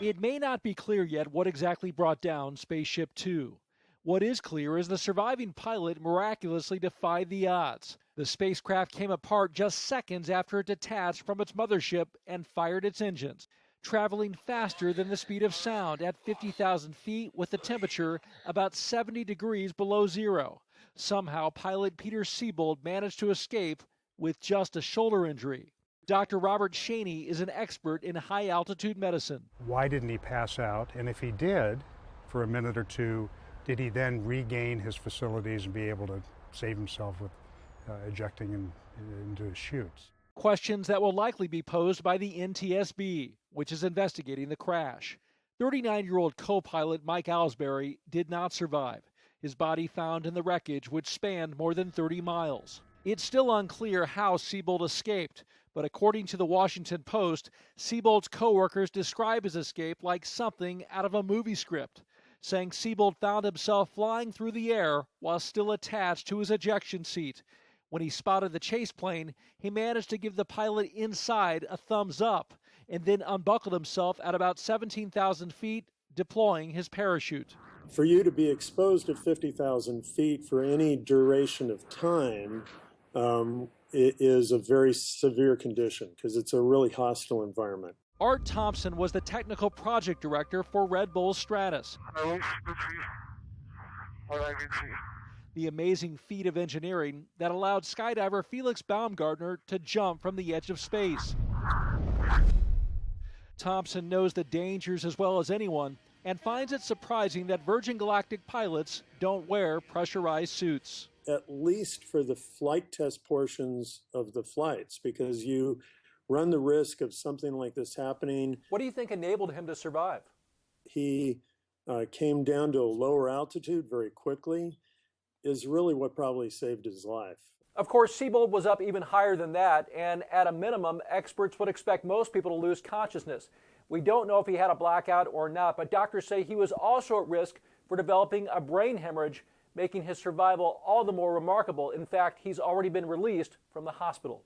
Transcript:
It may not be clear yet what exactly brought down Spaceship Two. What is clear is the surviving pilot miraculously defied the odds. The spacecraft came apart just seconds after it detached from its mothership and fired its engines, traveling faster than the speed of sound at 50,000 feet with the temperature about 70 degrees below zero. Somehow, pilot Peter Siebold managed to escape with just a shoulder injury. Dr. Robert Shaney is an expert in high-altitude medicine. Why didn't he pass out? And if he did, for a minute or two, did he then regain his facilities and be able to save himself with ejecting into his chutes? Questions that will likely be posed by the NTSB, which is investigating the crash. 39-year-old co-pilot Mike Owsbury did not survive. His body found in the wreckage, which spanned more than 30 miles. It's still unclear how Siebold escaped, but according to the Washington Post, Siebold's co-workers describe his escape like something out of a movie script, saying Siebold found himself flying through the air while still attached to his ejection seat. When he spotted the chase plane, he managed to give the pilot inside a thumbs up and then unbuckled himself at about 17,000 feet, deploying his parachute. For you to be exposed at 50,000 feet for any duration of time, it is a very severe condition because it's a really hostile environment. Art Thompson was the technical project director for Red Bull's Stratus. The amazing feat of engineering that allowed skydiver Felix Baumgartner to jump from the edge of space. Thompson knows the dangers as well as anyone and finds it surprising that Virgin Galactic pilots don't wear pressurized suits. At least for the flight test portions of the flights, because you run the risk of something like this happening. What do you think enabled him to survive? He came down to a lower altitude very quickly, is really what probably saved his life. Of course, Siebold was up even higher than that, and at a minimum, experts would expect most people to lose consciousness. We don't know if he had a blackout or not, but doctors say he was also at risk for developing a brain hemorrhage, making his survival all the more remarkable. In fact, he's already been released from the hospital.